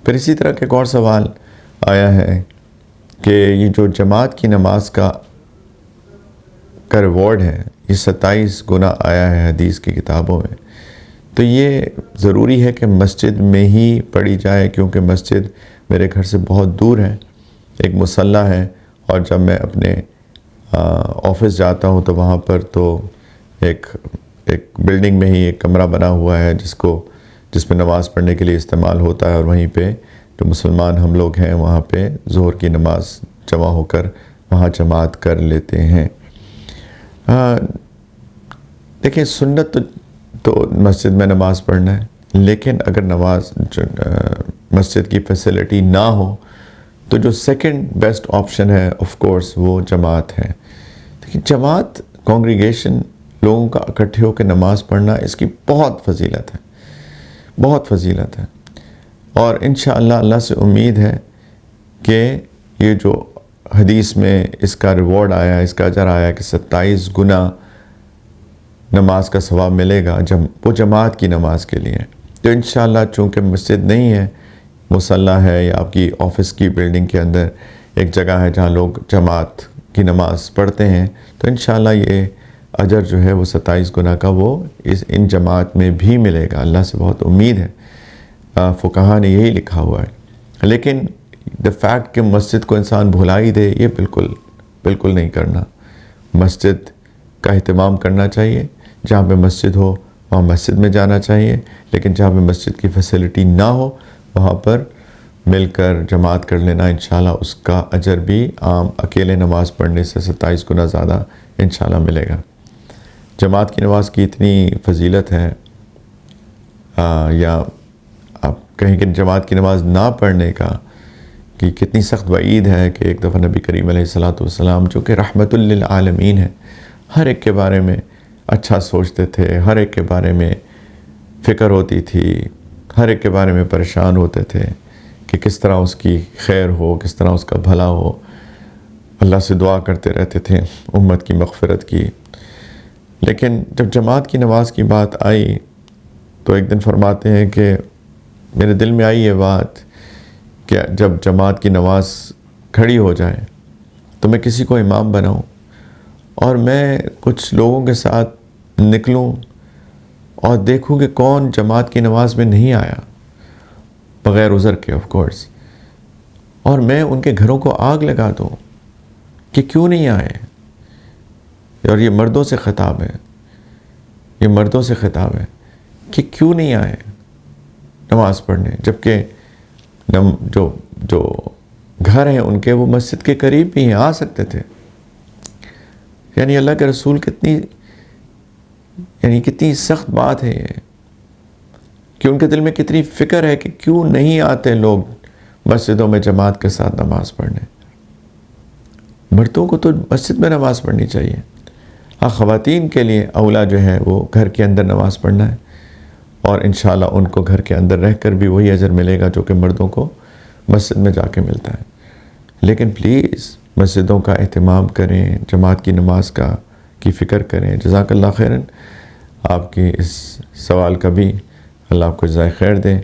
پھر اسی طرح کا ایک اور سوال آیا ہے کہ یہ جو جماعت کی نماز کا ریوارڈ ہے یہ 27 گنا آیا ہے حدیث کی کتابوں میں، تو یہ ضروری ہے کہ مسجد میں ہی پڑھی جائے؟ کیونکہ مسجد میرے گھر سے بہت دور ہے، ایک مصلی ہے، اور جب میں اپنے آفس جاتا ہوں تو وہاں پر تو ایک بلڈنگ میں ہی ایک کمرہ بنا ہوا ہے جس میں نماز پڑھنے کے لیے استعمال ہوتا ہے، اور وہیں پہ جو مسلمان ہم لوگ ہیں وہاں پہ ظہر کی نماز جمع ہو کر وہاں جماعت کر لیتے ہیں۔ دیکھیں، سنت تو مسجد میں نماز پڑھنا ہے، لیکن اگر مسجد کی فیسلٹی نہ ہو تو جو سیکنڈ بیسٹ آپشن ہے آف کورس وہ جماعت ہے۔ دیکھیں، جماعت کانگریگیشن لوگوں کا اکٹھے ہو کے نماز پڑھنا، اس کی بہت فضیلت ہے، بہت فضیلت ہے، اور انشاءاللہ اللہ سے امید ہے کہ یہ جو حدیث میں اس کا ریوارڈ آیا، اس کا اجر آیا کہ 27 گنا نماز کا ثواب ملے گا جب وہ جماعت کی نماز کے لیے، تو انشاءاللہ چونکہ مسجد نہیں ہے، مصلی ہے، یا آپ کی آفس کی بلڈنگ کے اندر ایک جگہ ہے جہاں لوگ جماعت کی نماز پڑھتے ہیں، تو انشاءاللہ یہ اجر جو ہے وہ 27 گنا کا وہ ان جماعت میں بھی ملے گا۔ اللہ سے بہت امید ہے، فقہا نے یہی لکھا ہوا ہے۔ لیکن the fact کہ مسجد کو انسان بھلا ہی دے، یہ بالکل نہیں کرنا۔ مسجد کا اہتمام کرنا چاہیے، جہاں پہ مسجد ہو وہاں مسجد میں جانا چاہیے، لیکن جہاں پہ مسجد کی فیسلٹی نہ ہو وہاں پر مل کر جماعت کر لینا، انشاءاللہ اس کا اجر بھی عام اکیلے نماز پڑھنے سے 27 گنا زیادہ انشاءاللہ ملے گا۔ جماعت کی نماز کی اتنی فضیلت ہے، یا آپ کہیں کہ جماعت کی نماز نہ پڑھنے کا کہ کتنی سخت وعید ہے، کہ ایک دفعہ نبی کریم علیہ السلام جو کہ رحمت للعالمین ہے، ہر ایک کے بارے میں اچھا سوچتے تھے، ہر ایک کے بارے میں فکر ہوتی تھی، ہر ایک کے بارے میں پریشان ہوتے تھے کہ کس طرح اس کی خیر ہو، کس طرح اس کا بھلا ہو، اللہ سے دعا کرتے رہتے تھے امت کی مغفرت کی۔ لیکن جب جماعت کی نماز کی بات آئی تو ایک دن فرماتے ہیں کہ میرے دل میں آئی یہ بات کہ جب جماعت کی نماز کھڑی ہو جائے تو میں کسی کو امام بناؤں، اور میں کچھ لوگوں کے ساتھ نکلوں اور دیکھوں کہ کون جماعت کی نماز میں نہیں آیا، بغیر عذر کے آف کورس، اور میں ان کے گھروں کو آگ لگا دوں کہ کیوں نہیں آئے۔ اور یہ مردوں سے خطاب ہے، یہ مردوں سے خطاب ہے کہ کیوں نہیں آئے نماز پڑھنے، جبکہ جو گھر ہیں ان کے وہ مسجد کے قریب بھی ہیں، آ سکتے تھے۔ یعنی اللہ کے رسول کتنی سخت بات ہے یہ، کہ ان کے دل میں کتنی فکر ہے کہ کیوں نہیں آتے لوگ مسجدوں میں جماعت کے ساتھ نماز پڑھنے۔ مردوں کو تو مسجد میں نماز پڑھنی چاہیے، ہاں خواتین کے لیے اولا جو ہے وہ گھر کے اندر نماز پڑھنا ہے، اور انشاءاللہ ان کو گھر کے اندر رہ کر بھی وہی اجر ملے گا جو کہ مردوں کو مسجد میں جا کے ملتا ہے۔ لیکن پلیز مسجدوں کا اہتمام کریں، جماعت کی نماز کی فکر کریں۔ جزاک اللہ خیراً، آپ کی اس سوال کا بھی اللہ آپ کو جزائے خیر دے۔